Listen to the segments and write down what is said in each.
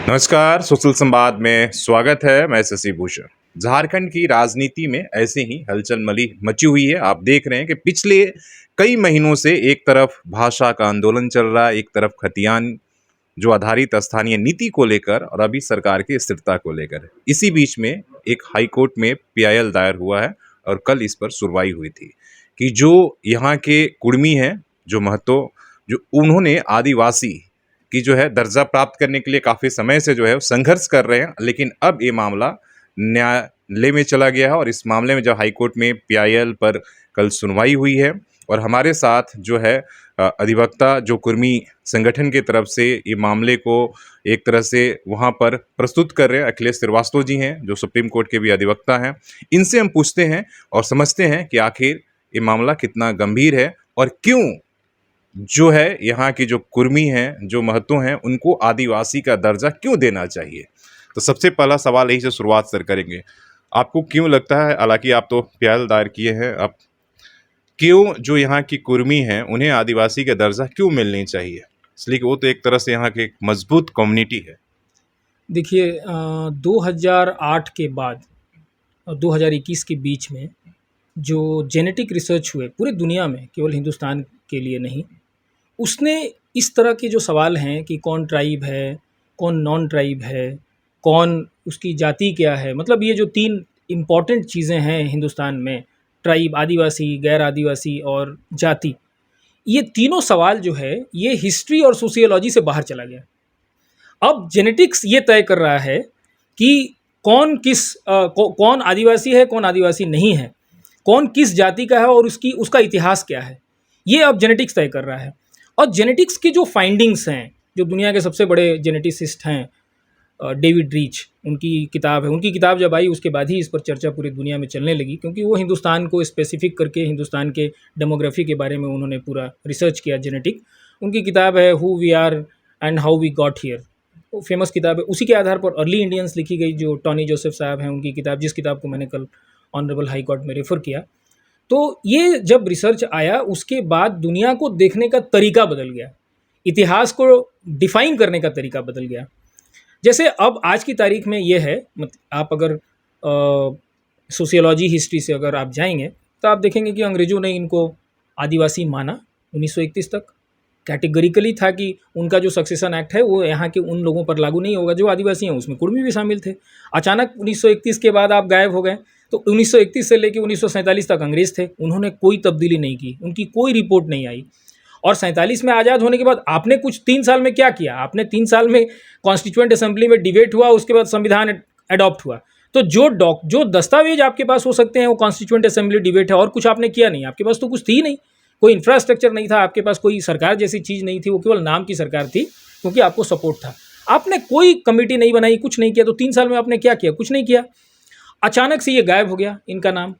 नमस्कार, सोशल संवाद में स्वागत है। मैं शशि भूषण। झारखंड की राजनीति में ऐसे ही हलचल मची हुई है। आप देख रहे हैं कि पिछले कई महीनों से एक तरफ भाषा का आंदोलन चल रहा है, एक तरफ खतियान जो आधारित स्थानीय नीति को लेकर और अभी सरकार की स्थिरता को लेकर। इसी बीच में एक हाई कोर्ट में पीआईएल दायर हुआ है और कल इस पर सुनवाई हुई थी कि जो यहाँ के कुर्मी हैं, जो महतो, जो उन्होंने आदिवासी की जो है दर्जा प्राप्त करने के लिए काफ़ी समय से जो है संघर्ष कर रहे हैं, लेकिन अब ये मामला न्यायालय में चला गया है और इस मामले में जब हाई कोर्ट में पीआईएल पर कल सुनवाई हुई है और हमारे साथ जो है अधिवक्ता जो कुर्मी संगठन की तरफ से ये मामले को एक तरह से वहाँ पर प्रस्तुत कर रहे हैं अखिलेश श्रीवास्तव जी हैं, जो सुप्रीम कोर्ट के भी अधिवक्ता हैं। इनसे हम पूछते हैं और समझते हैं कि आखिर ये मामला कितना गंभीर है और क्यों जो है यहाँ की जो कुर्मी हैं, जो महतो हैं, उनको आदिवासी का दर्जा क्यों देना चाहिए। तो सबसे पहला सवाल यही से शुरुआत सर करेंगे। आपको क्यों लगता है, हालांकि आप तो पीआईएल दायर किए हैं, आप क्यों जो यहाँ की कुर्मी हैं उन्हें आदिवासी का दर्जा क्यों मिलनी चाहिए, इसलिए कि वो तो एक तरह से यहाँ की एक मजबूत कम्युनिटी है। देखिए 2008 के बाद और 2021 के बीच में जो जेनेटिक रिसर्च हुए पूरे दुनिया में, केवल हिंदुस्तान के लिए नहीं, उसने इस तरह के जो सवाल हैं कि कौन ट्राइब है, कौन नॉन ट्राइब है, कौन उसकी जाति क्या है, मतलब ये जो 3 इम्पॉर्टेंट चीज़ें हैं हिंदुस्तान में, ट्राइब, आदिवासी, गैर आदिवासी और जाति, ये तीनों सवाल जो है ये हिस्ट्री और सोशियोलॉजी से बाहर चला गया। अब जेनेटिक्स ये तय कर रहा है कि कौन आदिवासी है, कौन आदिवासी नहीं है, कौन किस जाति का है और उसका इतिहास क्या है, ये अब जेनेटिक्स तय कर रहा है। और जेनेटिक्स की जो फाइंडिंग्स हैं, जो दुनिया के सबसे बड़े जेनेटिसिस्ट हैं डेविड रीच, उनकी किताब है, उनकी किताब जब आई उसके बाद ही इस पर चर्चा पूरी दुनिया में चलने लगी, क्योंकि वो हिंदुस्तान को स्पेसिफिक करके हिंदुस्तान के डेमोग्राफी के बारे में उन्होंने पूरा रिसर्च किया जेनेटिक। उनकी किताब है who we are and how we got here, वो फेमस किताब है। उसी के आधार पर अर्ली इंडियंस लिखी गई, जो टॉनी जोसेफ साहब हैं, उनकी किताब, जिस किताब को मैंने कल ऑनरेबल हाई कोर्ट में रेफ़र किया। तो ये जब रिसर्च आया उसके बाद दुनिया को देखने का तरीका बदल गया, इतिहास को डिफ़ाइन करने का तरीका बदल गया। जैसे अब आज की तारीख में ये है, आप अगर सोशियोलॉजी हिस्ट्री से अगर आप जाएंगे तो आप देखेंगे कि अंग्रेज़ों ने इनको आदिवासी माना 1931 तक। कैटेगरिकली था कि उनका जो सक्सेशन एक्ट है वो यहाँ के उन लोगों पर लागू नहीं होगा जो आदिवासी हैं, उसमें कुर्मी भी शामिल थे। अचानक 1931 के बाद आप गायब हो गए, तो 1931 से लेकर 1947 तक अंग्रेज़ थे, उन्होंने कोई तब्दीली नहीं की, उनकी कोई रिपोर्ट नहीं आई। और 47 में आज़ाद होने के बाद आपने कुछ 3 साल में क्या किया, आपने 3 साल में कॉन्स्टिट्यूएंट असेंबली में डिबेट हुआ, उसके बाद संविधान एडॉप्ट हुआ। तो जो दस्तावेज आपके पास हो सकते हैं वो कॉन्स्टिट्यूएंट असेंबली डिबेट है, और कुछ आपने किया नहीं। आपके पास तो कुछ थी नहीं, कोई इंफ्रास्ट्रक्चर नहीं था, आपके पास कोई सरकार जैसी चीज़ नहीं थी, वो केवल नाम की सरकार थी क्योंकि आपको सपोर्ट था। आपने कोई कमेटी नहीं बनाई, कुछ नहीं किया। तो 3 साल में आपने क्या किया? कुछ नहीं किया। अचानक से ये गायब हो गया इनका नाम।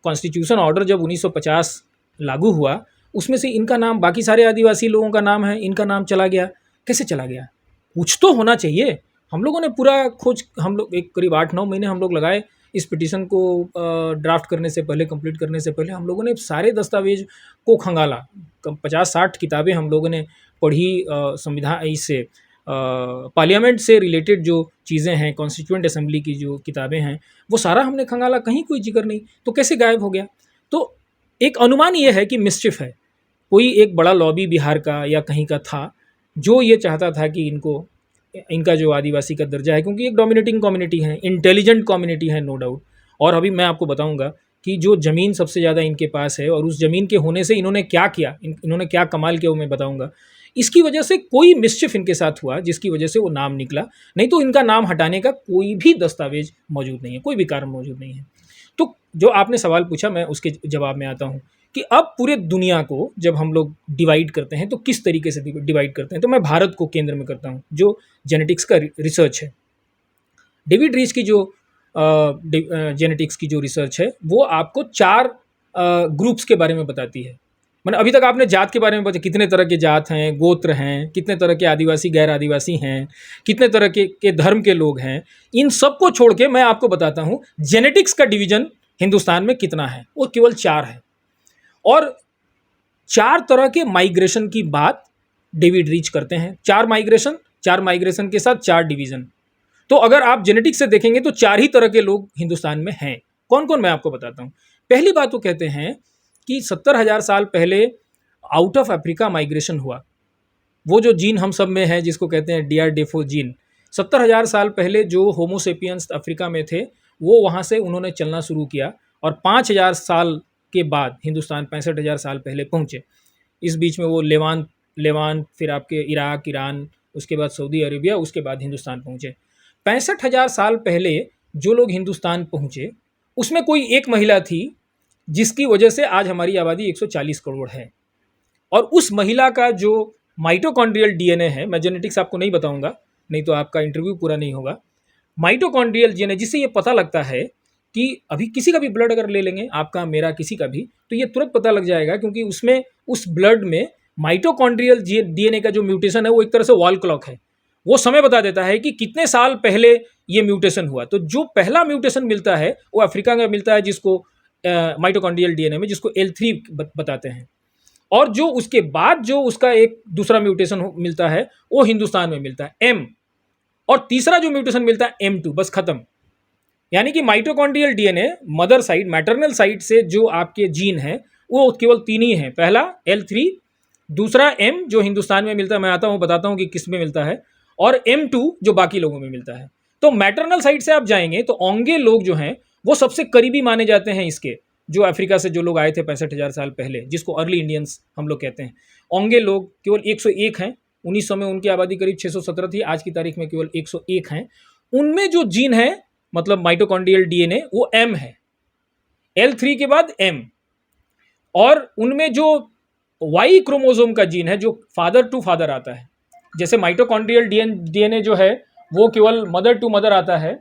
कॉन्स्टिट्यूशन ऑर्डर जब 1950 लागू हुआ, उसमें से इनका नाम, बाकी सारे आदिवासी लोगों का नाम है, इनका नाम चला गया। कैसे चला गया? कुछ तो होना चाहिए। हम लोगों ने पूरा खोज, हम लोग एक करीब 8-9 महीने हम लोग लगाए इस पिटीशन को ड्राफ्ट करने से पहले, कंप्लीट करने से पहले। हम लोगों ने सारे दस्तावेज को खंगाला, 50-60 किताबें हम लोगों ने पढ़ी, संविधान इससे पार्लियामेंट से रिलेटेड जो चीज़ें हैं, कॉन्स्टिट्यूएंट असेंबली की जो किताबें हैं, वो सारा हमने खंगाला, कहीं कोई जिक्र नहीं। तो कैसे गायब हो गया? तो एक अनुमान ये है कि मिस्चिफ है, कोई एक बड़ा लॉबी बिहार का या कहीं का था जो ये चाहता था कि इनका जो आदिवासी का दर्जा है, क्योंकि एक डोमिनेटिंग कम्युनिटी है, इंटेलिजेंट कम्युनिटी है, नो डाउट। और अभी मैं आपको बताऊंगा कि जो ज़मीन सबसे ज़्यादा इनके पास है और उस ज़मीन के होने से इन्होंने क्या किया, इन्होंने क्या कमाल किया, वो मैं बताऊंगा। इसकी वजह से कोई मिस्चिफ इनके साथ हुआ जिसकी वजह से वो नाम निकला, नहीं तो इनका नाम हटाने का कोई भी दस्तावेज मौजूद नहीं है, कोई भी कारण मौजूद नहीं है। तो जो आपने सवाल पूछा, मैं उसके जवाब में आता हूँ कि अब पूरे दुनिया को जब हम लोग डिवाइड करते हैं तो किस तरीके से डिवाइड करते हैं। तो मैं भारत को केंद्र में करता हूँ, जो जेनेटिक्स का रिसर्च है। डेविड रीच की जो जेनेटिक्स की जो रिसर्च है वो आपको 4 ग्रुप्स के बारे में बताती है। मैंने अभी तक आपने जात के बारे में बताया, कितने तरह के जात हैं, गोत्र हैं, कितने तरह के आदिवासी गैर आदिवासी हैं, कितने तरह के धर्म के लोग हैं। इन सब को छोड़ के मैं आपको बताता हूँ जेनेटिक्स का डिवीजन हिंदुस्तान में कितना है। वो केवल 4 है। और 4 तरह के माइग्रेशन की बात डेविड रीच करते हैं। 4 माइग्रेशन 4 माइग्रेशन के साथ 4 डिवीज़न। तो अगर आप जेनेटिक्स से देखेंगे तो 4 ही तरह के लोग हिंदुस्तान में हैं। कौन-कौन मैं आपको बताता हूँ। पहली बात वो कहते हैं कि 70,000 साल पहले आउट ऑफ अफ्रीका माइग्रेशन हुआ। वो जो जीन हम सब में है जिसको कहते हैं डीआर-डेफो जीन, 70,000 साल पहले जो होमो सेपियंस अफ्रीका में थे, वो वहाँ से उन्होंने चलना शुरू किया और 5,000 साल के बाद हिंदुस्तान 65,000 साल पहले पहुँचे। इस बीच में वो लेवांट फिर आपके इराक, ईरान, उसके बाद सऊदी अरेबिया, उसके बाद हिंदुस्तान पहुँचे। 65,000 साल पहले जो लोग हिंदुस्तान पहुँचे, उसमें कोई एक महिला थी जिसकी वजह से आज हमारी आबादी 140 करोड़ है। और उस महिला का जो माइटोकॉन्ड्रियल डीएनए है, मैं जेनेटिक्स आपको नहीं बताऊंगा, नहीं तो आपका इंटरव्यू पूरा नहीं होगा। माइटोकॉन्ड्रियल डीएनए जिससे ये पता लगता है कि अभी किसी का भी ब्लड अगर ले लेंगे, आपका, मेरा, किसी का भी, तो ये तुरंत पता लग जाएगा क्योंकि उसमें, उस ब्लड में माइटोकॉन्ड्रियल डीएनए का जो म्यूटेशन है वो एक तरह से वॉल क्लॉक है। वो समय बता देता है कि कितने साल पहले ये म्यूटेशन हुआ। तो जो पहला म्यूटेशन मिलता है वो अफ्रीका में मिलता है, जिसको माइटोकॉन्ड्रियल डीएनए में, जिसको L3 बताते हैं। और जो उसके बाद जो उसका एक दूसरा म्यूटेशन मिलता है वो हिंदुस्तान में मिलता है M, और तीसरा जो म्यूटेशन मिलता है M2, बस खत्म। यानी कि mitochondrial DNA mother side, maternal side से जो आपके जीन हैं वो केवल 3 ही हैं। पहला L3, दूसरा M जो हिंदुस्तान में मिलता है, मैं आता हूँ बताता हूँ कि किस में मिलता है, और M2 जो बाकी लोगों में मिलता है। तो मैटरनल साइड से आप जाएंगे तो ओंगे लोग जो हैं वो सबसे करीबी माने जाते हैं इसके, जो अफ्रीका से जो लोग आए थे 65,000 साल पहले, जिसको अर्ली इंडियंस हम लोग कहते हैं। ओंगे लोग केवल 101 हैं। 1900 में उनकी आबादी करीब 617 थी, आज की तारीख में केवल 101 हैं। उनमें जो जीन है, मतलब माइटोकॉन्ड्रियल डीएनए, वो M है, L3 के बाद M। और उनमें जो Y क्रोमोसोम का जीन है, जो फादर टू फादर आता है, जैसे माइटोकॉन्ड्रियल डीएनए जो है वो केवल मदर टू मदर आता है,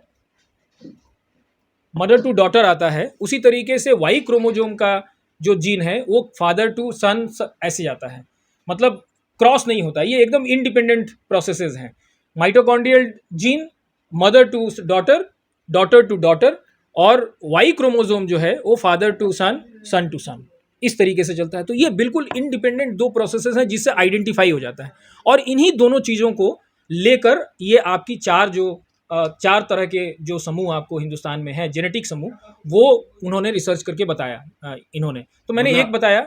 मदर टू डॉटर आता है, उसी तरीके से वाई क्रोमोसोम का जो जीन है वो फादर टू सन ऐसे जाता है। मतलब क्रॉस नहीं होता, ये एकदम इंडिपेंडेंट प्रोसेसेस हैं। Mitochondrial gene mother to daughter, daughter to daughter, और वाई क्रोमोसोम जो है वो father to son, son to son, इस तरीके से चलता है। तो ये बिल्कुल इंडिपेंडेंट दो प्रोसेसेस हैं जिससे आइडेंटिफाई हो जाता है। और इन्हीं दोनों चीज़ों को लेकर ये आपकी चार तरह के जो समूह आपको हिंदुस्तान में है, जेनेटिक समूह, वो उन्होंने रिसर्च करके बताया इन्होंने। तो मैंने एक बताया,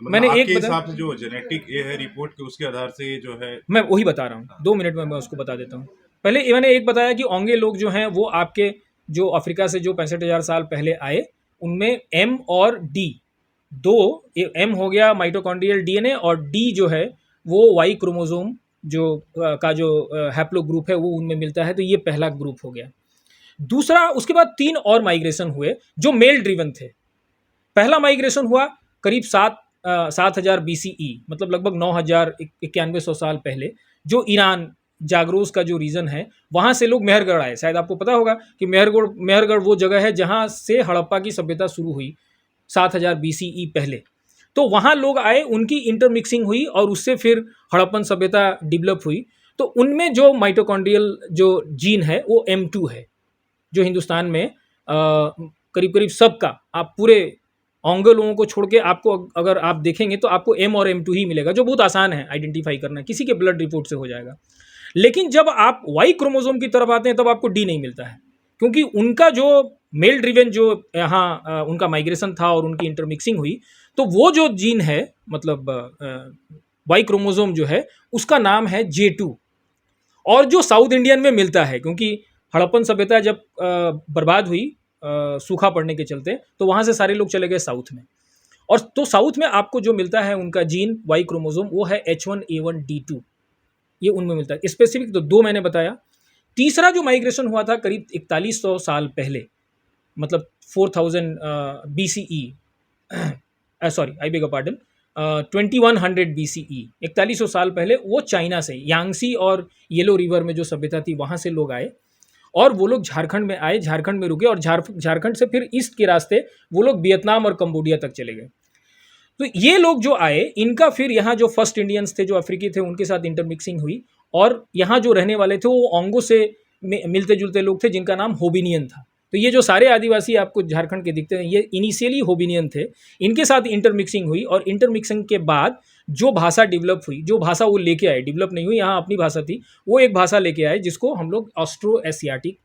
मैंने एक हिसाब से जो जेनेटिक ये है रिपोर्ट के, उसके आधार से ये जो है, मैं वही बता रहा हूँ, 2 मिनट में मैं उसको बता देता हूँ। पहले मैंने एक बताया कि ओंगे लोग जो हैं वो आपके जो अफ्रीका से जो 65,000 साल पहले आए, उनमें M और D दो, M हो गया माइटोकॉन्ड्रियल डीएनए, और D जो है वो वाई क्रोमोसोम जो का जो हैप्लो ग्रुप है वो उनमें मिलता है। तो ये पहला ग्रुप हो गया। दूसरा, उसके बाद 3 और माइग्रेशन हुए जो मेल ड्रिवन थे। पहला माइग्रेशन हुआ करीब 7,000 BCE, मतलब लगभग 9,9100 साल पहले, जो ईरान जागरोस का जो रीजन है वहाँ से लोग मेहरगढ़ आए। शायद आपको पता होगा कि मेहरगढ़ वो जगह है जहाँ से हड़प्पा की सभ्यता शुरू हुई 7,000 BCE पहले। तो वहाँ लोग आए, उनकी इंटरमिक्सिंग हुई और उससे फिर हड़प्पन सभ्यता डेवलप हुई। तो उनमें जो माइटोकॉन्ड्रियल जो जीन है वो M2 है, जो हिंदुस्तान में करीब करीब सबका, आप पूरे ओंगे लोगों को छोड़ के आपको अगर आप देखेंगे तो आपको M और M2 ही मिलेगा, जो बहुत आसान है आइडेंटिफाई करना, किसी के ब्लड रिपोर्ट से हो जाएगा। लेकिन जब आप वाई क्रोमोसोम की तरफ आते हैं तब आपको D नहीं मिलता है, क्योंकि उनका जो मेल ड्रिवन जो यहाँ उनका माइग्रेशन था और उनकी इंटरमिक्सिंग हुई, तो वो जो जीन है, मतलब वाई क्रोमोसोम जो है, उसका नाम है J2। और जो साउथ इंडियन में मिलता है, क्योंकि हड़प्पन सभ्यता जब बर्बाद हुई सूखा पड़ने के चलते, तो वहाँ से सारे लोग चले गए साउथ में। और तो साउथ में आपको जो मिलता है उनका जीन वाई क्रोमोसोम, वो है H1A1D2, ये उनमें मिलता है स्पेसिफिक। तो 2 मैंने बताया। तीसरा जो माइग्रेशन हुआ था करीब 4100 साल पहले, मतलब 4000 BCE, sorry I beg pardon, 2100 BCE, 4100 साल पहले, वो चाइना से, यांगसी और येलो रिवर में जो सभ्यता थी वहाँ से लोग आए, और वो लोग झारखंड में आए, झारखंड में रुके, और झारखंड से फिर ईस्ट के रास्ते वो लोग वियतनाम और कंबोडिया तक चले गए। तो ये लोग जो आए, इनका फिर यहाँ जो फर्स्ट इंडियंस थे, जो अफ्रीकी थे, उनके साथ इंटरमिक्सिंग हुई, और यहाँ जो रहने वाले थे वो ओंगो से मिलते जुलते लोग थे जिनका नाम होबिनियन था। तो ये जो सारे आदिवासी आपको झारखंड के दिखते हैं, ये इनिशियली होबिनियन थे, इनके साथ इंटरमिक्सिंग हुई, और इंटरमिक्सिंग के बाद जो भाषा डेवलप हुई, जो भाषा वो लेके आए, डेवलप नहीं हुई, यहाँ अपनी भाषा थी, वो एक भाषा लेके आए जिसको हम लोग ऑस्ट्रो एशियाटिक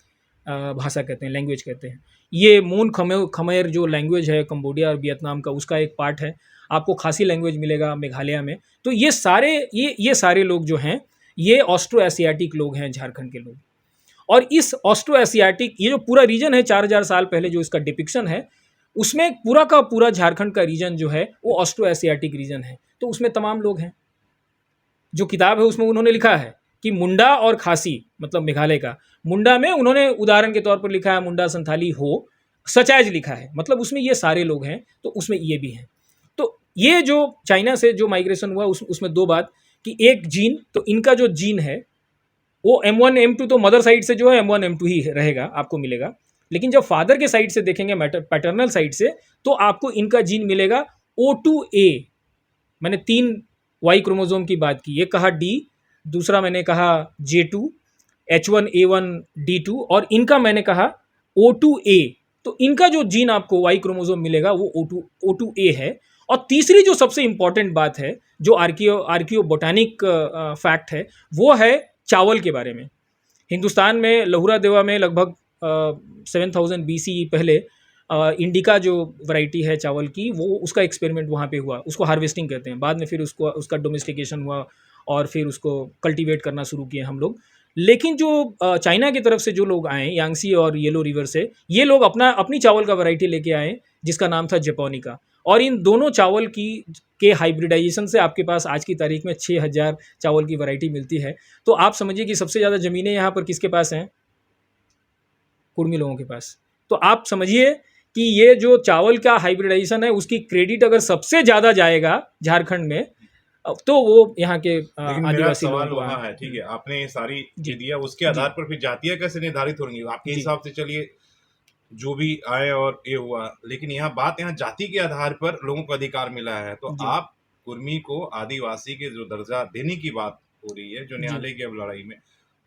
भाषा कहते हैं, लैंग्वेज कहते हैं। ये मून खमेर जो लैंग्वेज है कंबोडिया और वियतनाम का, उसका एक पार्ट है। आपको खासी लैंग्वेज मिलेगा मेघालय में। तो ये सारे लोग जो हैं, ये ऑस्ट्रो एशियाटिक लोग हैं, झारखंड के लोग। और इस ऑस्ट्रो एशियाटिक, ये जो पूरा रीजन है 4000 साल पहले जो इसका डिपिक्शन है, उसमें पूरा का पूरा झारखंड का रीजन जो है वो ऑस्ट्रो एशियाटिक रीजन है। तो उसमें तमाम लोग हैं। जो किताब है उसमें उन्होंने लिखा है कि मुंडा और खासी, मतलब मेघालय का मुंडा में उन्होंने उदाहरण के तौर पर लिखा है मुंडा संथाली हो, सचाइज लिखा है, मतलब उसमें ये सारे लोग हैं, तो उसमें ये भी हैं। तो ये जो चाइना से जो माइग्रेशन हुआ उसमें दो बात, कि एक जीन, तो इनका जो जीन है वो M1 M2, तो मदर साइड से जो है M1 M2 ही रहेगा, आपको मिलेगा। लेकिन जब फादर के साइड से देखेंगे, पैटर्नल साइड से, तो आपको इनका जीन मिलेगा O2A। मैंने 3 वाई क्रोमोसोम की बात की, एक कहा D, दूसरा मैंने कहा J2, H1A1 D2, और इनका मैंने कहा O2A। तो इनका जो जीन आपको वाई क्रोमोसोम मिलेगा वो O2A है। और तीसरी जो सबसे इंपॉर्टेंट बात है, जो आर्कियो बोटानिक फैक्ट है, वो है चावल के बारे में। हिंदुस्तान में लहुरा देवा में लगभग 7000 BC पहले इंडिका जो वैरायटी है चावल की, वो उसका एक्सपेरिमेंट वहाँ पे हुआ, उसको हार्वेस्टिंग कहते हैं। बाद में फिर उसका डोमेस्टिकेशन हुआ और फिर उसको कल्टीवेट करना शुरू किए हम लोग। लेकिन जो चाइना की तरफ से जो लोग आए, यांगसी और येलो रिवर से, ये लोग अपनी चावल का वैरायटी लेके आए जिसका नाम था जपोनिका। और इन दोनों चावल के हाइब्रिडाइजेशन से आपके पास आज की तारीख में 6000 चावल की वैरायटी मिलती है। तो आप समझिए कि सबसे ज़्यादा ज़मीनें यहाँ पर किसके पास हैं? कुर्मी लोगों के पास। तो आप समझिए कि ये जो चावल का हाइब्रिडाइजेशन है, उसकी क्रेडिट अगर सबसे ज़्यादा जाएगा झारखंड में, तो वो यहाँ के लेकिन मेरा आदिवासी सवाल लोगों वहाँ को। है, ठीक है, आपने ये सारी जी दे दिया, उसके जी आधार पर फिर जातियाँ कैसे निर्धारित होंगी आपके जी हिसाब से? चलिए, जो भी आए और ये हुआ, लेकिन यहाँ जाति के आधार पर लोगों को अधिकार मिला है, तो जी आप कुर्मी को आदिवासी के जो दर्जा देने की बात हो रही है, जो जी न्यायालय की अब लड़ाई में,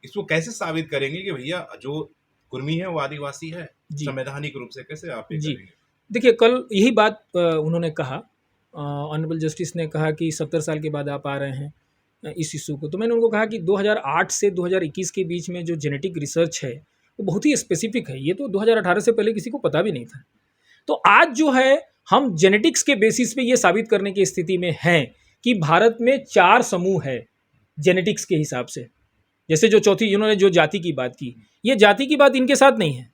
इसको कैसे साबित करेंगे कि भैया जो कुर्मी है वो आदिवासी है? जी संवैधानिक रूप से कैसे आप ये जी। करेंगे? देखिए, कल यही बात उन्होंने कहा, ऑनरेबल जस्टिस ने कहा कि 70 साल के बाद आप आ रहे हैं इस इशू को। तो मैंने उनको कहा कि 2008 से 2021 के बीच में जो जेनेटिक रिसर्च है वो बहुत ही स्पेसिफिक है। ये तो 2018 से पहले किसी को पता भी नहीं था। तो आज जो है, हम जेनेटिक्स के बेसिस पे ये साबित करने की स्थिति में हैं कि भारत में 4 समूह है जेनेटिक्स के हिसाब से। जैसे जो चौथी, इन्होंने जो जाति की बात की, ये जाति की बात इनके साथ नहीं है।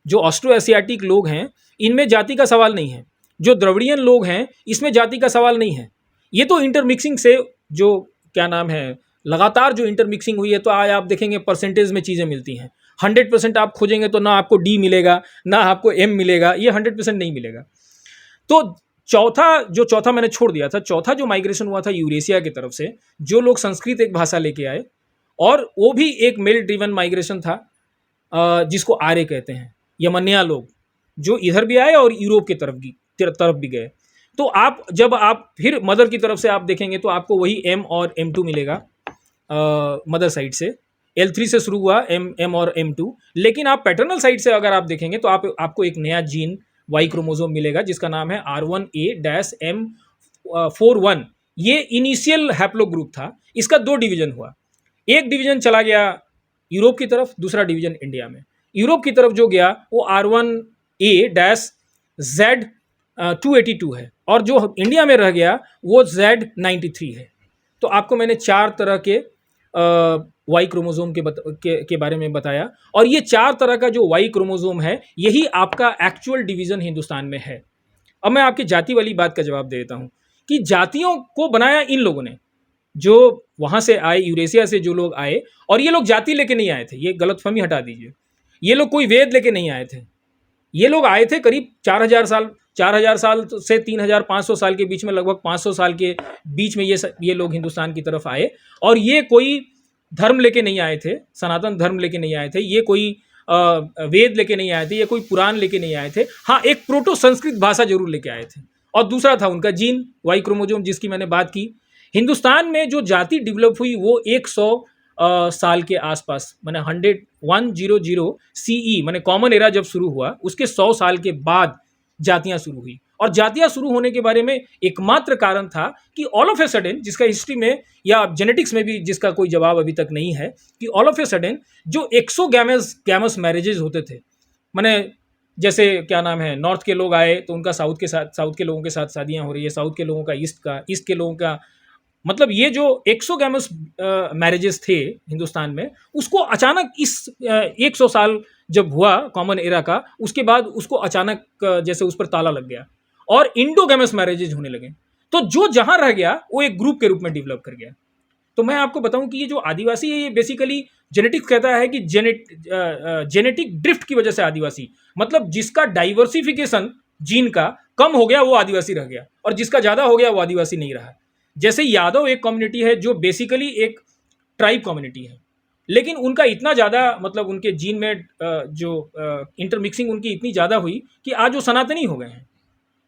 जो ऑस्ट्रो एशियाटिक लोग हैं, इनमें जाति का सवाल नहीं है। जो द्रविडियन लोग हैं, इसमें जाति का सवाल नहीं है। ये तो इंटरमिक्सिंग से, जो क्या नाम है, लगातार जो इंटरमिक्सिंग हुई है, तो आज आप देखेंगे परसेंटेज में चीज़ें मिलती हैं। 100% आप खोजेंगे तो ना आपको डी मिलेगा, ना आपको एम मिलेगा, ये 100% नहीं मिलेगा। तो चौथा मैंने छोड़ दिया था, चौथा जो माइग्रेशन हुआ था यूरेशिया की तरफ से, जो लोग संस्कृत एक भाषा लेके आए, और वो भी एक मेल ड्रिवन माइग्रेशन था, जिसको आर्य कहते हैं। यमनिया लोग जो इधर भी आए और यूरोप की तरफ भी गए। तो जब आप फिर मदर की तरफ से आप देखेंगे तो आपको वही M और M2 मिलेगा मदर साइड से। L3 से शुरू हुआ M और M2। लेकिन आप पैटर्नल साइड से अगर आप देखेंगे तो आपको एक नया जीन वाई क्रोमोसोम मिलेगा जिसका नाम है R1A-M41। ये इनिशियल हैप्लोग्रुप था। इसका 2 डिवीजन हुआ। एक डिवीजन चला गया यूरोप की तरफ, दूसरा डिवीजन इंडिया में। यूरोप की तरफ जो गया वो R1A-Z282 है, और जो इंडिया में रह गया वो Z93 है। तो आपको मैंने 4 तरह के वाई क्रोमोसोम के बारे में बताया, और ये 4 तरह का जो वाई क्रोमोसोम है, यही आपका एक्चुअल डिवीजन हिंदुस्तान में है। अब मैं आपकी जाति वाली बात का जवाब दे देता हूँ कि जातियों को बनाया इन लोगों ने, जो वहाँ से आए, यूरेशिया से जो लोग आए। और ये लोग जाति लेके नहीं आए थे, ये गलतफहमी हटा दीजिए। ये लोग कोई वेद लेके नहीं आए थे। ये लोग आए थे करीब 4000 साल से 3500 साल के बीच में, लगभग 500 साल के बीच में ये लोग हिंदुस्तान की तरफ आए। और ये कोई धर्म लेके नहीं आए थे, सनातन धर्म लेके नहीं आए थे, ये कोई वेद लेके नहीं आए थे, ये कोई पुराण लेके नहीं आए थे। हाँ, एक प्रोटो संस्कृत भाषा जरूर लेके आए थे। और दूसरा था उनका जीन, वाई क्रोमोसोम, जिसकी मैंने बात की। हिंदुस्तान में जो जाति डेवलप हुई वो 100 साल के आसपास, मैंने 100 CE, मैंने कॉमन एरा जब शुरू हुआ, उसके 100 साल के बाद जातियां शुरू हुई। और जातियां शुरू होने के बारे में एकमात्र कारण था कि ऑल ऑफ ए सडन, जिसका हिस्ट्री में या जेनेटिक्स में भी जिसका कोई जवाब अभी तक नहीं है, कि ऑल ऑफ ए सडन जो एक्सोगैमस मैरिजेज होते थे, माने जैसे क्या नाम है, नॉर्थ के लोग आए तो उनका साउथ के लोगों के साथ शादियां हो रही है, साउथ के लोगों का ईस्ट के लोगों का, मतलब ये जो एक्सोगैमस मैरिजेस थे हिंदुस्तान में, उसको अचानक इस 100 साल जब हुआ कॉमन एरा का, उसके बाद उसको अचानक जैसे उस पर ताला लग गया और इंडोगैमस मैरिजेज होने लगे। तो जो जहां रह गया वो एक ग्रुप के रूप में डेवलप कर गया। तो मैं आपको बताऊं कि ये जो आदिवासी है, ये बेसिकली जेनेटिक्स कहता है कि जेनेटिक ड्रिफ्ट की वजह से आदिवासी, मतलब जिसका डाइवर्सिफिकेशन जीन का कम हो गया वो आदिवासी रह गया, और जिसका ज़्यादा हो गया वो आदिवासी नहीं रहा। जैसे यादव एक कम्युनिटी है जो बेसिकली एक ट्राइब कम्युनिटी है, लेकिन उनका इतना ज़्यादा, मतलब उनके जीन में जो इंटरमिक्सिंग उनकी इतनी ज़्यादा हुई कि आज वो सनातनी हो गए हैं।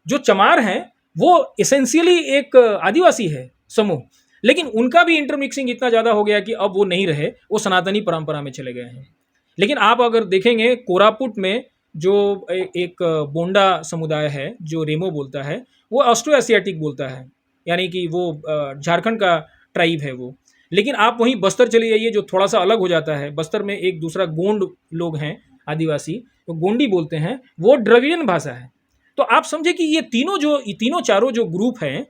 जो चमार हैं वो एसेंशियली एक आदिवासी है समूह, लेकिन उनका भी इंटरमिक्सिंग इतना ज़्यादा हो गया कि अब वो नहीं रहे, वो सनातनी परंपरा में चले गए हैं। लेकिन आप अगर देखेंगे कोरापुट में जो एक बोंडा समुदाय है जो रेमो बोलता है, वो ऑस्ट्रो एशियाटिक बोलता है, यानी कि वो झारखंड का ट्राइब है वो। लेकिन आप वहीं बस्तर चले जाइए जो थोड़ा सा अलग हो जाता है, बस्तर में एक दूसरा गोंड लोग हैं आदिवासी, तो गोंडी बोलते हैं, वो द्रविड़ियन भाषा है। तो आप समझे कि ये तीनों चारों जो ग्रुप हैं,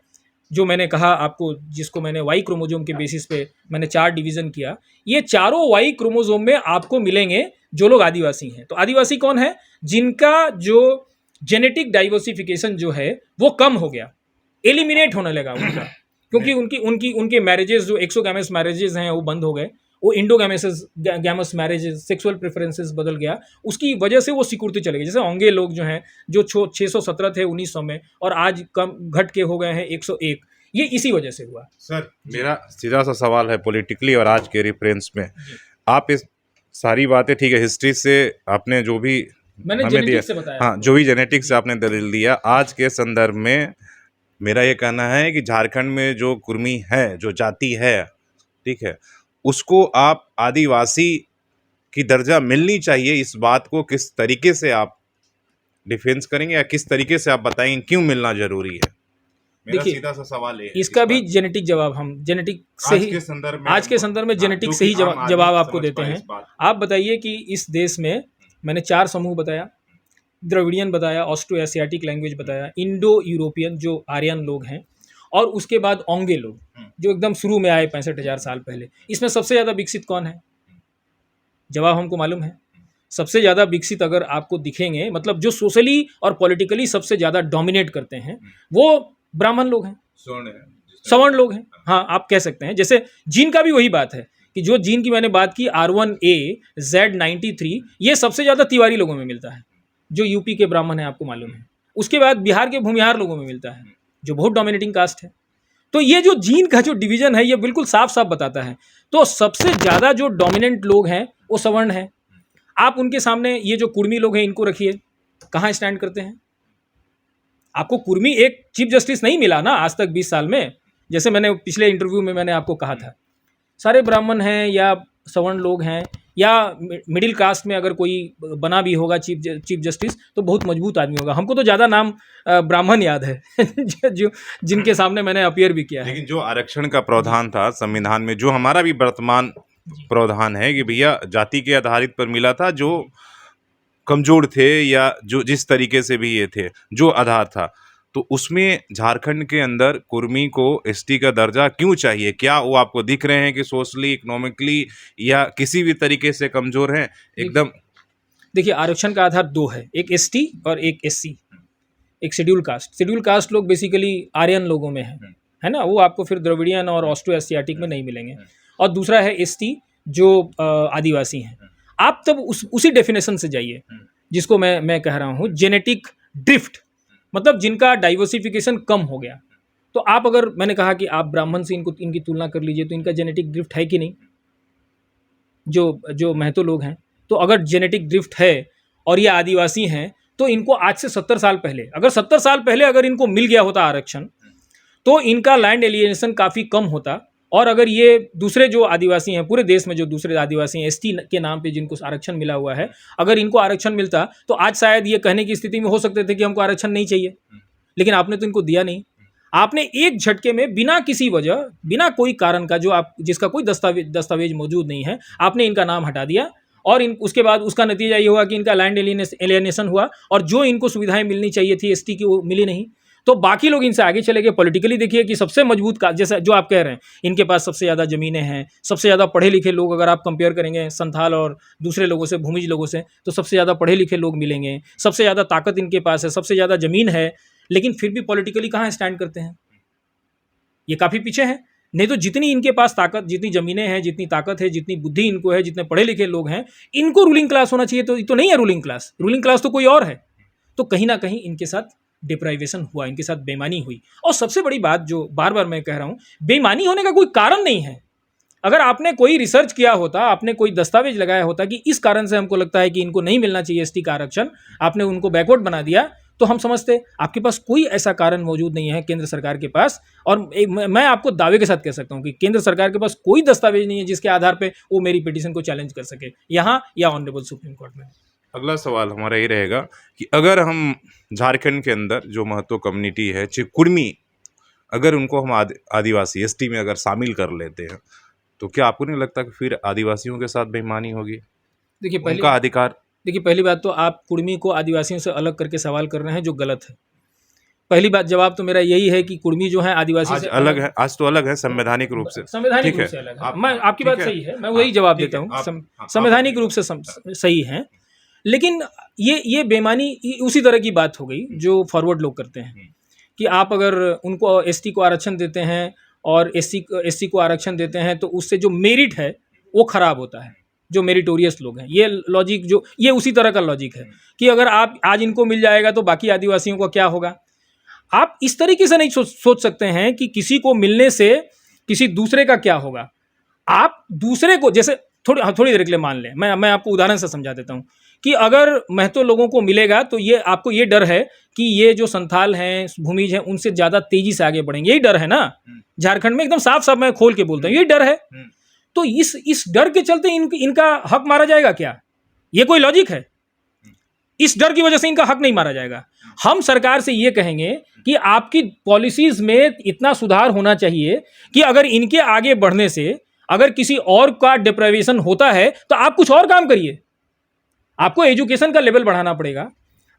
जो मैंने कहा आपको, जिसको मैंने वाई क्रोमोजोम के बेसिस पे मैंने 4 डिवीज़न किया, ये चारों वाई क्रोमोजोम में आपको मिलेंगे जो लोग आदिवासी हैं। तो आदिवासी कौन है? जिनका जो जेनेटिक डाइवर्सिफिकेशन जो है वो कम हो गया, एलिमिनेट होने लगा उनका, क्योंकि उनके मैरिजेस जो एक्सोगैमस मैरिजेस हैं वो बंद हो गए, वो गैमस मैरिजेस, सेक्सुअल प्रेफरेंसेस बदल गया, उसकी वजह से वो सिकुड़ते चले गए। जैसे ओंगे लोग जो हैं, जो 617 थे 1900 में, और आज कम घट के हो गए हैं 101, ये इसी वजह से हुआ। सर, मेरा सीधा सा सवाल है पॉलिटिकली और आज के रेफरेंस में, आप इस सारी बातें ठीक है, हिस्ट्री से आपने जो भी मैंने हमें दिया, जेनेटिक्स से बताया हाँ, आपको। जो भी जेनेटिक्स से आपने दलील दिया, आज के संदर्भ में मेरा ये कहना है कि झारखंड में जो कुर्मी है, जो जाति है, ठीक है, उसको आप आदिवासी की दर्जा मिलनी चाहिए, इस बात को किस तरीके से आप डिफेंस करेंगे या किस तरीके से आप बताएंगे क्यों मिलना जरूरी है? मेरा देखिए, सीधा सा सवाल ये है इसका इस भी बात जेनेटिक जवाब हम जेनेटिक से ही आज के संदर्भ में जेनेटिक से ही जवाब आपको देते हैं। आप बताइए कि इस देश में मैंने 4 समूह बताया, द्रविडियन बताया, ऑस्ट्रो एशियाटिक लैंग्वेज बताया, इंडो यूरोपियन जो आर्यन लोग हैं, और उसके बाद ओंगे लोग जो एकदम शुरू में आए 65,000 साल पहले। इसमें सबसे ज़्यादा विकसित कौन है? जवाब हमको मालूम है। सबसे ज़्यादा विकसित अगर आपको दिखेंगे, मतलब जो सोशली और पॉलिटिकली सबसे ज़्यादा डोमिनेट करते हैं, वो ब्राह्मण लोग हैं, सवर्ण लोग हैं। हाँ, आप कह सकते हैं। जैसे जीन का भी वही बात है कि जो जीन की मैंने बात की, R1A Z93, ये सबसे ज़्यादा तिवारी लोगों में मिलता है, जो यूपी के ब्राह्मण हैं, आपको मालूम है। उसके बाद बिहार के भूमिहार लोगों में मिलता है, जो बहुत डोमिनेटिंग कास्ट है। तो ये जो जीन का जो डिवीजन है, ये बिल्कुल साफ साफ बताता है। तो सबसे ज़्यादा जो डोमिनेंट लोग हैं वो सवर्ण हैं। आप उनके सामने ये जो कुर्मी लोग हैं, इनको रखिए, कहाँ स्टैंड करते हैं? आपको कुर्मी एक चीफ जस्टिस नहीं मिला ना आज तक 20 साल में। जैसे मैंने पिछले इंटरव्यू में मैंने आपको कहा था, सारे ब्राह्मण हैं या सवर्ण लोग हैं, या मिडिल कास्ट में अगर कोई बना भी होगा चीफ जस्टिस, तो बहुत मजबूत आदमी होगा। हमको तो ज़्यादा नाम ब्राह्मण याद है जो जिनके सामने मैंने अपीयर भी किया है। लेकिन जो आरक्षण का प्रावधान था संविधान में, जो हमारा भी वर्तमान प्रावधान है कि भैया जाति के आधारित पर मिला था, जो कमजोर थे या जो जिस तरीके से भी ये थे, जो आधार था, तो उसमें झारखंड के अंदर कुर्मी को एसटी का दर्जा क्यों चाहिए? क्या वो आपको दिख रहे हैं कि सोशली, इकोनॉमिकली या किसी भी तरीके से कमजोर हैं एकदम? देखिए, आरक्षण का आधार 2 है, एक एसटी और एक एससी, एक शेड्यूल कास्ट। शेड्यूल कास्ट लोग बेसिकली आर्यन लोगों में है ना, वो आपको फिर द्रविडियन और ऑस्ट्रो एशियाटिक में नहीं मिलेंगे। और दूसरा है एसटी, जो आदिवासी हैं। आप तब उसी डेफिनेशन से जाइए जिसको मैं कह रहा हूँ, जेनेटिक ड्रिफ्ट, मतलब जिनका डाइवर्सिफिकेशन कम हो गया। तो आप अगर, मैंने कहा कि आप ब्राह्मण से इनकी तुलना कर लीजिए, तो इनका जेनेटिक ड्रिफ्ट है कि नहीं? जो महतो लोग हैं, तो अगर जेनेटिक ड्रिफ्ट है और ये आदिवासी हैं, तो इनको आज से 70 साल पहले, अगर 70 साल पहले अगर इनको मिल गया होता आरक्षण, तो इनका लैंड एलियनेशन काफ़ी कम होता। और अगर ये दूसरे जो आदिवासी हैं, पूरे देश में जो दूसरे आदिवासी हैं एसटी के नाम पे जिनको आरक्षण मिला हुआ है, अगर इनको आरक्षण मिलता, तो आज शायद ये कहने की स्थिति में हो सकते थे कि हमको आरक्षण नहीं चाहिए। लेकिन आपने तो इनको दिया नहीं। आपने एक झटके में बिना किसी वजह, बिना कोई कारण का, जो आप जिसका कोई दस्तावेज मौजूद नहीं है, आपने इनका नाम हटा दिया और उसके बाद उसका नतीजा ये हुआ कि इनका लैंड एलियनेशन हुआ और जो इनको सुविधाएं मिलनी चाहिए थी एसटी की वो मिली नहीं। तो बाकी लोग इनसे आगे चले गए। पॉलिटिकली देखिए कि सबसे मजबूत का, जैसा जो आप कह रहे हैं, इनके पास सबसे ज़्यादा ज़मीनें हैं, सबसे ज़्यादा पढ़े लिखे लोग, अगर आप कंपेयर करेंगे संथाल और दूसरे लोगों से, भूमिज लोगों से, तो सबसे ज़्यादा पढ़े लिखे लोग मिलेंगे, सबसे ज़्यादा ताकत इनके पास है, सबसे ज़्यादा ज़मीन है, लेकिन फिर भी पॉलिटिकली कहाँ स्टैंड करते हैं? ये काफ़ी पीछे हैं। नहीं तो जितनी इनके पास ताकत, जितनी ज़मीनें हैं, जितनी ताकत है, जितनी बुद्धि इनको है, जितने पढ़े लिखे लोग हैं, इनको रूलिंग क्लास होना चाहिए, तो ये तो नहीं है रूलिंग क्लास तो कोई और है। तो कहीं ना कहीं इनके साथ डिप्राइवेशन हुआ, इनके साथ बेईमानी हुई। और सबसे बड़ी बात जो बार बार मैं कह रहा हूँ, बेईमानी होने का कोई कारण नहीं है। अगर आपने कोई रिसर्च किया होता, आपने कोई दस्तावेज लगाया होता कि इस कारण से हमको लगता है कि इनको नहीं मिलना चाहिए एसटी का आरक्षण, आपने उनको बैकवर्ड बना दिया, तो हम समझते। आपके पास कोई ऐसा कारण मौजूद नहीं है केंद्र सरकार के पास। और मैं आपको दावे के साथ कह सकता हूं कि केंद्र सरकार के पास कोई दस्तावेज नहीं है जिसके आधार पे वो मेरी पिटीशन को चैलेंज कर सके, यहाँ या ऑनरेबल सुप्रीम कोर्ट में। अगला सवाल हमारा ये रहेगा कि अगर हम झारखंड के अंदर जो महतो कम्युनिटी है, कुर्मी, अगर उनको हम आदिवासी एसटी में अगर शामिल कर लेते हैं, तो क्या आपको नहीं लगता कि फिर आदिवासियों के साथ बेईमानी होगी? देखिए उनका अधिकार। देखिए पहली बात तो आप कुर्मी को आदिवासियों से अलग करके सवाल कर रहे हैं, जो गलत है। पहली बात, जवाब तो मेरा यही है कि कुर्मी जो है आदिवासी से अलग है। आज तो अलग है संवैधानिक रूप से। संवैधानिक रूप से अलग है। मैं आपकी बात सही है, मैं वही जवाब देता हूँ, संवैधानिक रूप से सही है। लेकिन ये बेईमानी उसी तरह की बात हो गई जो फॉरवर्ड लोग करते हैं कि आप अगर उनको एसटी को आरक्षण देते हैं और एससी को आरक्षण देते हैं तो उससे जो मेरिट है वो खराब होता है, जो मेरिटोरियस लोग हैं। ये लॉजिक, जो ये उसी तरह का लॉजिक है कि अगर आप आज इनको मिल जाएगा तो बाकी आदिवासियों का क्या होगा। आप इस तरीके से नहीं सोच सकते हैं कि किसी को मिलने से किसी दूसरे का क्या होगा। आप दूसरे को, जैसे थोड़ी देर के लिए मान लें, मैं आपको उदाहरण से समझा देता हूँ कि अगर महतो लोगों को मिलेगा तो ये आपको ये डर है कि ये जो संथाल हैं, भूमिज हैं, उनसे ज़्यादा तेजी से आगे बढ़ेंगे, यही डर है ना। झारखंड में एकदम साफ साफ मैं खोल के बोलता हूँ, यही डर है। तो इस डर के चलते इनका हक मारा जाएगा क्या? ये कोई लॉजिक है? इस डर की वजह से इनका हक नहीं मारा जाएगा। हम सरकार से ये कहेंगे कि आपकी पॉलिसीज में इतना सुधार होना चाहिए कि अगर इनके आगे बढ़ने से अगर किसी और का डिप्राइवेशन होता है तो आप कुछ और काम करिए। आपको एजुकेशन का लेवल बढ़ाना पड़ेगा,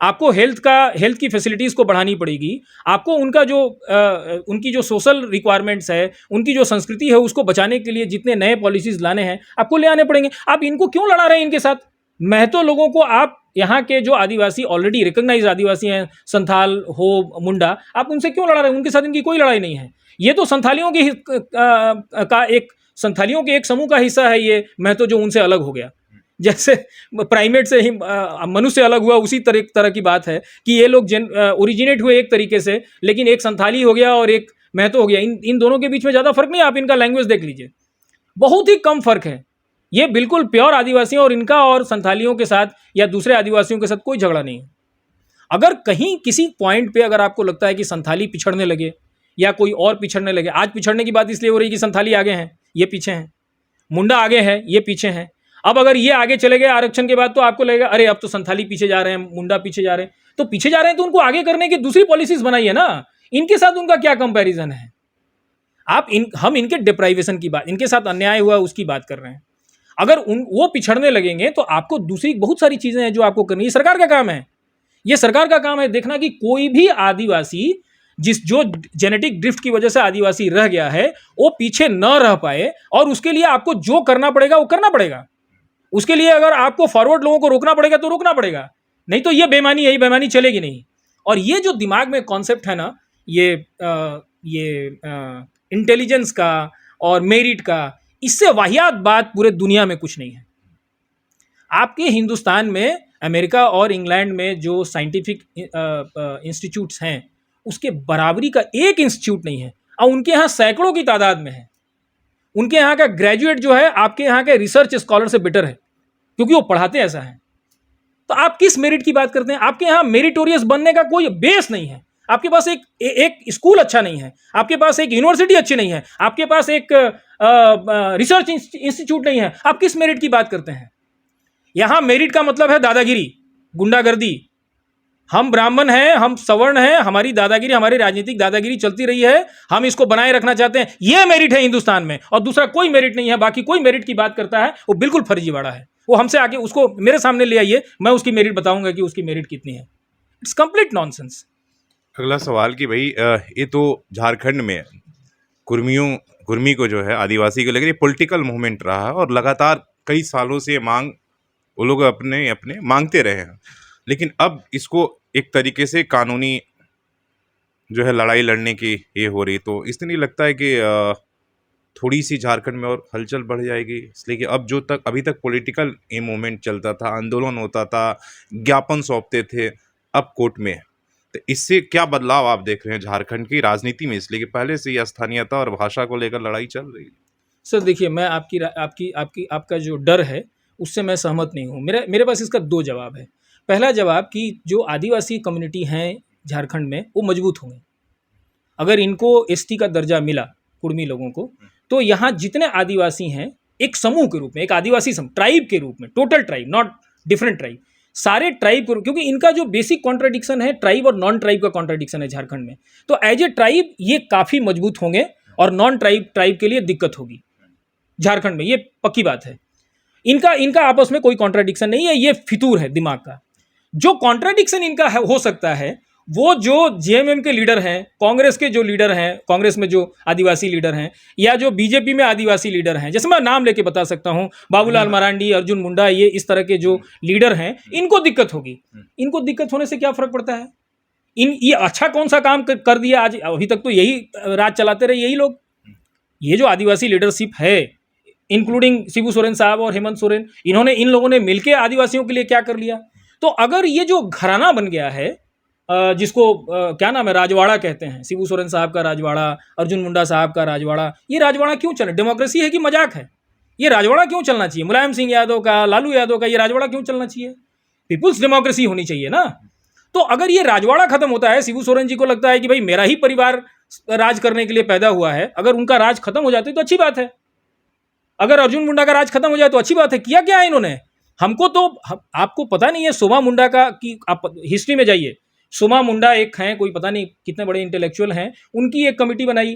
आपको हेल्थ की फैसिलिटीज को बढ़ानी पड़ेगी, आपको उनकी जो सोशल रिक्वायरमेंट्स है, उनकी जो संस्कृति है, उसको बचाने के लिए जितने नए पॉलिसीज लाने हैं आपको ले आने पड़ेंगे। आप इनको क्यों लड़ा रहे हैं इनके साथ? महतो लोगों को आप, यहाँ के जो आदिवासी ऑलरेडी रिकॉग्नाइज आदिवासी हैं, संथाल हो, मुंडा, आप उनसे क्यों लड़ा रहे हैं? उनके साथ इनकी कोई लड़ाई नहीं है। ये तो संथालियों के एक समूह का हिस्सा है ये महतो, जो उनसे अलग हो गया। जैसे प्राइमेट से ही मनुष्य अलग हुआ, उसी तरह की बात है कि ये लोग ओरिजिनेट हुए एक तरीके से, लेकिन एक संथाली हो गया और एक महतो हो गया। इन दोनों के बीच में ज़्यादा फर्क नहीं है। आप इनका लैंग्वेज देख लीजिए, बहुत ही कम फर्क है। ये बिल्कुल प्योर आदिवासियों, और इनका और संथालियों के साथ या दूसरे आदिवासियों के साथ कोई झगड़ा नहीं है। अगर कहीं किसी पॉइंट पे अगर आपको लगता है कि संथाली पिछड़ने लगे या कोई और पिछड़ने लगे, आज पिछड़ने की बात इसलिए हो रही है कि संथाली आगे हैं, ये पीछे हैं, मुंडा आगे है, ये पीछे हैं। अब अगर ये आगे चले गए आरक्षण के बाद तो आपको लगेगा अरे अब तो संथाली पीछे जा रहे हैं, मुंडा पीछे जा रहे हैं। तो पीछे जा रहे हैं तो उनको आगे करने की दूसरी पॉलिसीज बनाइए ना। इनके साथ उनका क्या कंपैरिजन है? हम इनके डिप्राइवेशन की बात, इनके साथ अन्याय हुआ उसकी बात कर रहे हैं। अगर वो पिछड़ने लगेंगे तो आपको दूसरी बहुत सारी चीजें हैं जो आपको करनी है। सरकार का काम है, ये सरकार का काम है देखना कि कोई भी आदिवासी जो जेनेटिक ड्रिफ्ट की वजह से आदिवासी रह गया है वो पीछे न रह पाए, और उसके लिए आपको जो करना पड़ेगा वो करना पड़ेगा। उसके लिए अगर आपको फॉरवर्ड लोगों को रोकना पड़ेगा तो रोकना पड़ेगा, नहीं तो ये बेईमानी चलेगी नहीं। और ये जो दिमाग में कॉन्सेप्ट है ना, ये इंटेलिजेंस का और मेरिट का, इससे वाहियात बात पूरे दुनिया में कुछ नहीं है। आपके हिंदुस्तान में, अमेरिका और इंग्लैंड में जो साइंटिफिक इंस्टीट्यूट्स हैं उसके बराबरी का एक इंस्टीट्यूट नहीं है, और उनके यहाँ सैकड़ों की तादाद में है। उनके यहाँ का ग्रेजुएट जो है आपके यहाँ के रिसर्च स्कॉलर से बेटर है, क्योंकि वो पढ़ाते ऐसा है। तो आप किस मेरिट की बात करते हैं? आपके यहाँ मेरिटोरियस बनने का कोई बेस नहीं है। आपके पास एक स्कूल अच्छा नहीं है, आपके पास एक यूनिवर्सिटी अच्छी नहीं है, आपके पास एक रिसर्च इंस्टीट्यूट नहीं है। आप किस मेरिट की बात करते हैं? यहाँ मेरिट का मतलब है दादागिरी, गुंडागर्दी, हम ब्राह्मण हैं, हम सवर्ण हैं, हमारी दादागिरी, हमारी राजनीतिक दादागिरी चलती रही है, हम इसको बनाए रखना चाहते हैं। ये मेरिट है हिंदुस्तान में, और दूसरा कोई मेरिट नहीं है। बाकी कोई मेरिट की बात करता है वो बिल्कुल फर्जीवाड़ा है। वो हमसे आगे, उसको मेरे सामने ले आइए, मैं उसकी मेरिट बताऊंगा कि उसकी मेरिट कितनी है। It's complete nonsense. अगला सवाल कि भाई ये तो झारखंड में कुर्मी को जो है, आदिवासी को लेकर ये पॉलिटिकल मूवमेंट रहा है और लगातार कई सालों से ये मांग वो लोग अपने अपने मांगते रहे हैं, लेकिन अब इसको एक तरीके से कानूनी जो है लड़ाई लड़ने की ये हो रही, तो इससे नहीं लगता है कि थोड़ी सी झारखंड में और हलचल बढ़ जाएगी? इसलिए कि अब जो तक अभी तक पॉलिटिकल ये मूवमेंट चलता था, आंदोलन होता था, ज्ञापन सौंपते थे, अब कोर्ट में, तो इससे क्या बदलाव आप देख रहे हैं झारखंड की राजनीति में? इसलिए कि पहले से ही स्थानीयता और भाषा को लेकर लड़ाई चल रही है। सर देखिए, मैं आपका जो डर है उससे मैं सहमत नहीं हूँ। मेरे पास इसका दो जवाब है। पहला जवाब कि जो आदिवासी कम्युनिटी हैं झारखंड में, वो मजबूत होंगे। अगर इनको एसटी का दर्जा मिला, कुर्मी लोगों को, तो यहाँ जितने आदिवासी हैं, एक समूह के रूप में, एक आदिवासी ट्राइब के रूप में, total tribe, not different tribe, सारे ट्राइब को, क्योंकि इनका जो बेसिक कॉन्ट्राडिक्शन है ट्राइब और नॉन ट्राइब का कॉन्ट्राडिक्शन है झारखंड में, तो एज ए ट्राइब ये काफ़ी मजबूत होंगे और नॉन ट्राइब के लिए दिक्कत होगी झारखंड में, ये पक्की बात है। इनका आपस में कोई कॉन्ट्राडिक्शन नहीं है, ये फितूर है दिमाग का। जो कॉन्ट्राडिक्शन इनका हो सकता है, वो जो जेएमएम के लीडर हैं, कांग्रेस के जो लीडर हैं, कांग्रेस में जो आदिवासी लीडर हैं, या जो बीजेपी में आदिवासी लीडर हैं, जैसे मैं नाम लेके बता सकता हूं, बाबूलाल मरांडी, अर्जुन मुंडा, ये इस तरह के जो लीडर हैं, इनको दिक्कत होगी। इनको दिक्कत होने से क्या फर्क पड़ता है? ये अच्छा कौन सा काम कर दिया आज? अभी तक तो यही राज चलाते रहे यही लोग। ये जो आदिवासी लीडरशिप है, इंक्लूडिंग शिबू सोरेन साहब और हेमंत सोरेन, इन लोगों ने मिलकर आदिवासियों के लिए क्या कर लिया? तो अगर ये जो घराना बन गया है, जिसको क्या नाम है, राजवाड़ा कहते हैं, शिबू सोरेन साहब का राजवाड़ा, अर्जुन मुंडा साहब का राजवाड़ा, ये राजवाड़ा क्यों चले? डेमोक्रेसी है कि मजाक है? ये राजवाड़ा क्यों चलना चाहिए? मुलायम सिंह यादव का, लालू यादव का ये राजवाड़ा क्यों चलना चाहिए? पीपुल्स डेमोक्रेसी होनी चाहिए ना। तो अगर ये राजवाड़ा खत्म होता है, शिबू सोरेन जी को लगता है कि भाई मेरा ही परिवार राज करने के लिए पैदा हुआ है, अगर उनका राज खत्म हो जाता है तो अच्छी बात है। अगर अर्जुन मुंडा का राज खत्म हो जाए तो अच्छी बात है। किया क्या है इन्होंने? हमको तो आपको पता नहीं है सोमा मुंडा का, कि आप हिस्ट्री में जाइए, सोमा मुंडा एक हैं, कोई पता नहीं कितने बड़े इंटेलेक्चुअल हैं, उनकी एक कमेटी बनाई,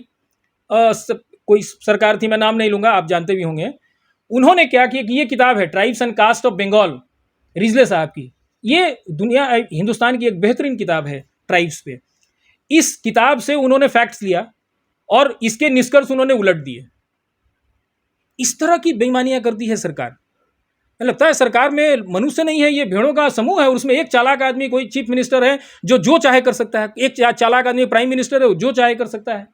कोई सरकार थी, मैं नाम नहीं लूंगा, आप जानते भी होंगे। उन्होंने क्या किया कि ये किताब है tribes and caste of Bengal, Risley साहब की, ये हिंदुस्तान की एक बेहतरीन किताब है ट्राइब्स पे। इस किताब से उन्होंने फैक्ट्स लिया और इसके निष्कर्ष उन्होंने उलट दिए। इस तरह की बेईमानियां करती है सरकार। मुझे लगता है सरकार में मनुष्य नहीं है, ये भेड़ों का समूह है, और उसमें एक चालाक आदमी कोई चीफ मिनिस्टर है जो चाहे कर सकता है, एक चालाक आदमी प्राइम मिनिस्टर है जो चाहे कर सकता है।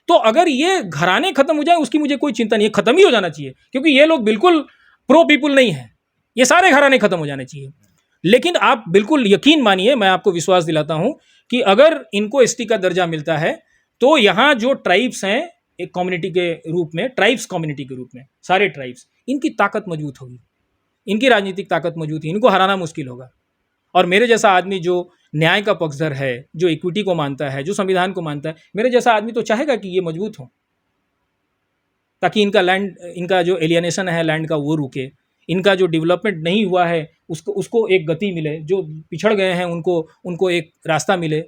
तो अगर ये घराने खत्म हो जाए उसकी मुझे कोई चिंता नहीं है, खत्म ही हो जाना चाहिए, क्योंकि ये लोग बिल्कुल प्रो पीपुल नहीं है, ये सारे घराने खत्म हो जाने चाहिए। लेकिन आप बिल्कुल यकीन मानिए, मैं आपको विश्वास दिलाता हूं कि अगर इनको एसटी का दर्जा मिलता है तो यहाँ जो ट्राइब्स हैं, एक कम्युनिटी के रूप में, ट्राइब्स कम्युनिटी के रूप में, सारे ट्राइब्स, इनकी ताकत मजबूत होगी, इनकी राजनीतिक ताकत मजबूत है, इनको हराना मुश्किल होगा। और मेरे जैसा आदमी जो न्याय का पक्षधर है, जो इक्विटी को मानता है, जो संविधान को मानता है, मेरे जैसा आदमी तो चाहेगा कि ये मजबूत हो, ताकि इनका लैंड, इनका जो एलियनेशन है लैंड का, वो रुके, इनका जो डेवलपमेंट नहीं हुआ है उसको एक गति मिले, जो पिछड़ गए हैं उनको एक रास्ता मिले,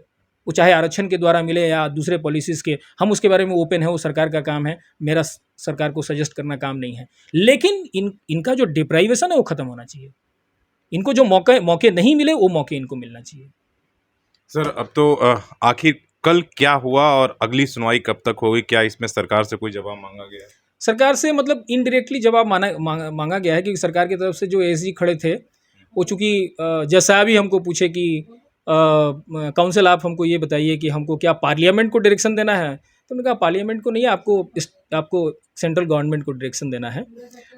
वो चाहे आरक्षण के द्वारा मिले या दूसरे पॉलिसीज़ के। हम उसके बारे में ओपन है, वो सरकार का काम है, मेरा सरकार को सजेस्ट करना काम नहीं है। लेकिन इनका जो डिप्राइवेशन है वो ख़त्म होना चाहिए। इनको जो मौके नहीं मिले वो मौके इनको मिलना चाहिए। सर अब तो आखिर कल क्या हुआ और अगली सुनवाई कब तक होगी? क्या इसमें सरकार से कोई जवाब मांगा गया है? सरकार से मतलब इनडायरेक्टली जवाब मांगा गया है, क्योंकि सरकार की तरफ से जो एसजी खड़े थे वो चूँकि जैसा भी हमको पूछे कि काउंसिल आप हमको ये बताइए कि हमको क्या पार्लियामेंट को डायरेक्शन देना है, तो उन्होंने कहा पार्लियामेंट को नहीं है, आपको सेंट्रल गवर्नमेंट को डायरेक्शन देना है।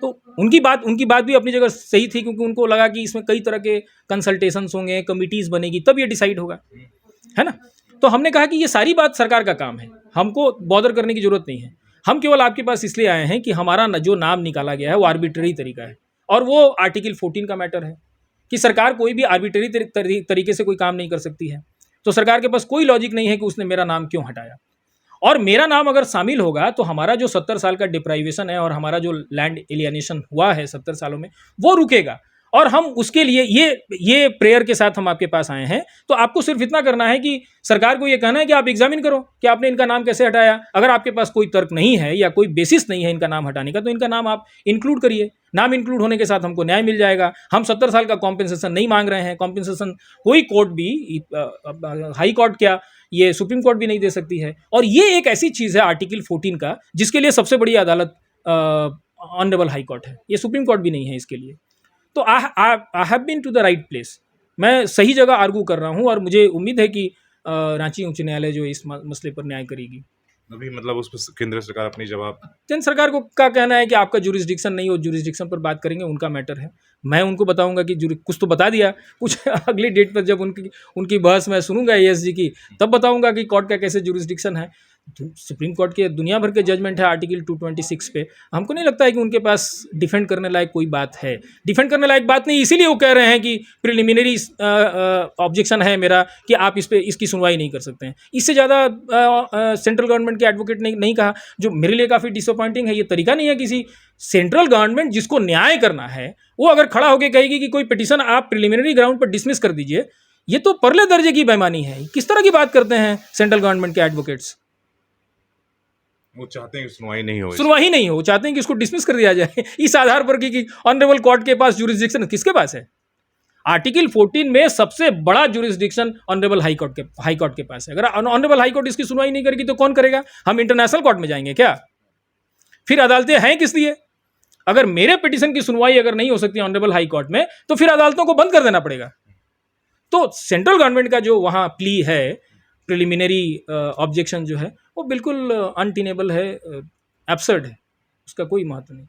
तो उनकी बात भी अपनी जगह सही थी, क्योंकि उनको लगा कि इसमें कई तरह के कंसल्टेशंस होंगे, कमिटीज़ बनेगी, तब ये डिसाइड होगा, है ना। तो हमने कहा कि ये सारी बात सरकार का काम है, हमको बॉदर करने की जरूरत नहीं है। हम केवल आपके पास इसलिए आए हैं कि हमारा जो नाम निकाला गया है वो आर्बिट्ररी तरीका है, और वो आर्टिकल 14 का मैटर है कि सरकार कोई भी आर्बिट्ररी तरीके से कोई काम नहीं कर सकती है। तो सरकार के पास कोई लॉजिक नहीं है कि उसने मेरा नाम क्यों हटाया। और मेरा नाम अगर शामिल होगा तो हमारा जो 70 साल का डिप्राइवेशन है और हमारा जो लैंड एलियनेशन हुआ है 70 सालों में, वो रुकेगा। और हम उसके लिए ये प्रेयर के साथ हम आपके पास आए हैं। तो आपको सिर्फ इतना करना है कि सरकार को ये कहना है कि आप एग्जामिन करो कि आपने इनका नाम कैसे हटाया। अगर आपके पास कोई तर्क नहीं है या कोई बेसिस नहीं है इनका नाम हटाने का, तो इनका नाम आप इंक्लूड करिए। नाम इंक्लूड होने के साथ हमको न्याय मिल जाएगा। हम 70 साल का कॉम्पेंसेशन नहीं मांग रहे हैं। कॉम्पेंसेशन कोई कोर्ट भी, हाई कोर्ट क्या, ये सुप्रीम कोर्ट भी नहीं दे सकती है। और ये एक ऐसी चीज़ है आर्टिकल 14 का, जिसके लिए सबसे बड़ी अदालत ऑनरेबल हाई कोर्ट है, ये सुप्रीम कोर्ट भी नहीं है इसके लिए। तो I have been to the right place. मैं सही जगह आर्गू कर रहा हूँ और मुझे उम्मीद है कि रांची उच्च न्यायालय जो इस मसले पर न्याय करेगी। अभी मतलब उस पर केंद्र सरकार अपनी जवाब, केंद्र सरकार को का कहना है कि आपका जुरिस्डिक्शन नहीं हो, जुरिस्डिक्शन पर बात करेंगे, उनका मैटर है। मैं उनको बताऊंगा कि कुछ तो बता दिया, कुछ अगली डेट पर जब उनकी बहस मैं सुनूंगा एएसजी की, तब बताऊंगा कि कोर्ट का कैसे जुरिस्डिक्शन है। सुप्रीम कोर्ट के दुनिया भर के जजमेंट है आर्टिकल 226 पे। हमको नहीं लगता है कि उनके पास डिफेंड करने लायक कोई बात है। डिफेंड करने लायक बात नहीं, इसीलिए वो कह रहे हैं कि प्रिलिमिनरी ऑब्जेक्शन है मेरा कि आप इस पे इसकी सुनवाई नहीं कर सकते हैं। इससे ज़्यादा सेंट्रल गवर्नमेंट के एडवोकेट ने नहीं कहा, जो मेरे लिए काफ़ी डिसअपॉइंटिंग है। ये तरीका नहीं है किसी सेंट्रल गवर्नमेंट जिसको न्याय करना है, वो अगर खड़ा होकर कहेगी कि कोई पिटीशन आप प्रिलिमिनरी ग्राउंड पर डिसमिस कर दीजिए, ये तो परले दर्जे की बेईमानी है। किस तरह की बात करते हैं सेंट्रल गवर्नमेंट के एडवोकेट्स? वो चाहते हैं कि सुनवाई नहीं हो, सुनवाई नहीं हो, चाहते हैं कि इसको डिसमिस कर दिया जाए इस आधार पर कि ऑनरेबल कोर्ट के पास जुरिस्डिक्शन किसके पास है? आर्टिकल 14 में सबसे बड़ा जुरिस्डिक्शन ऑनरेबल हाई कोर्ट के पास है। अगर ऑनरेबल हाई कोर्ट इसकी सुनवाई नहीं करेगी तो कौन करेगा? हम इंटरनेशनल कोर्ट में जाएंगे क्या? फिर अदालतें हैं किस लिए? अगर मेरे पिटीशन की सुनवाई अगर नहीं हो सकती ऑनरेबल हाई कोर्ट में, तो फिर अदालतों को बंद कर देना पड़ेगा। तो सेंट्रल गवर्नमेंट का जो वहाँ प्ली है, प्रिलिमिनरी ऑब्जेक्शन जो है, वो बिल्कुल अनटेनेबल है, एब्सर्ड है, उसका कोई महत्व नहीं।